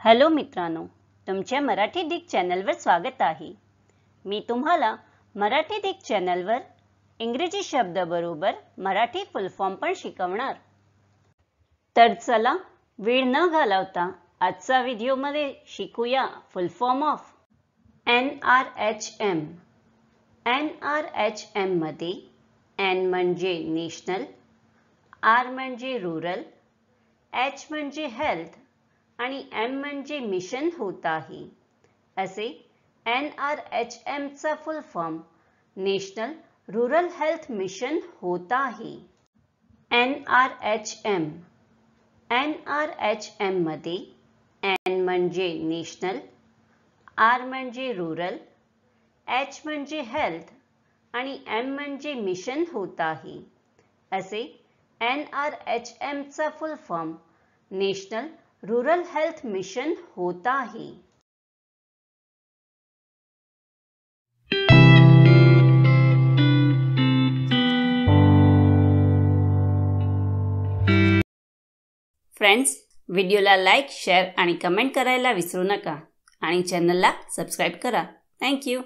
Hello मित्रांनो, तुमच्या मराठी दिग चॅनलवर स्वागत आहे। मी तुम्हाला मराठी दिग चॅनलवर इंग्रजी शब्द बरोबर मराठी फुल फॉर्म पण शिकवणार। तर चला वेळ न घालवता आजच्या व्हिडिओमध्ये शिकूया फुल फॉर्म ऑफ NRHM। NRHM मध्ये N म्हणजे नॅशनल, R म्हणजे रूरल, H म्हणजे हेल्थ आणि M म्हणजे मिशन होत आहे। असे NRHM चा फुल form national rural health mission होत आहे। NRHM मध्ये N म्हणजे नॅशनल, R म्हणजे रूरल, H म्हणजे हेल्थ आणि M म्हणजे मिशन होत आहे। असे NRHM चा फुल form national rural health mission होत आहे। फ्रेंड्स, व्हिडिओला लाईक, शेअर आणि कमेंट करायला विसरू नका आणि चॅनलला सबस्क्राइब करा। Thank you.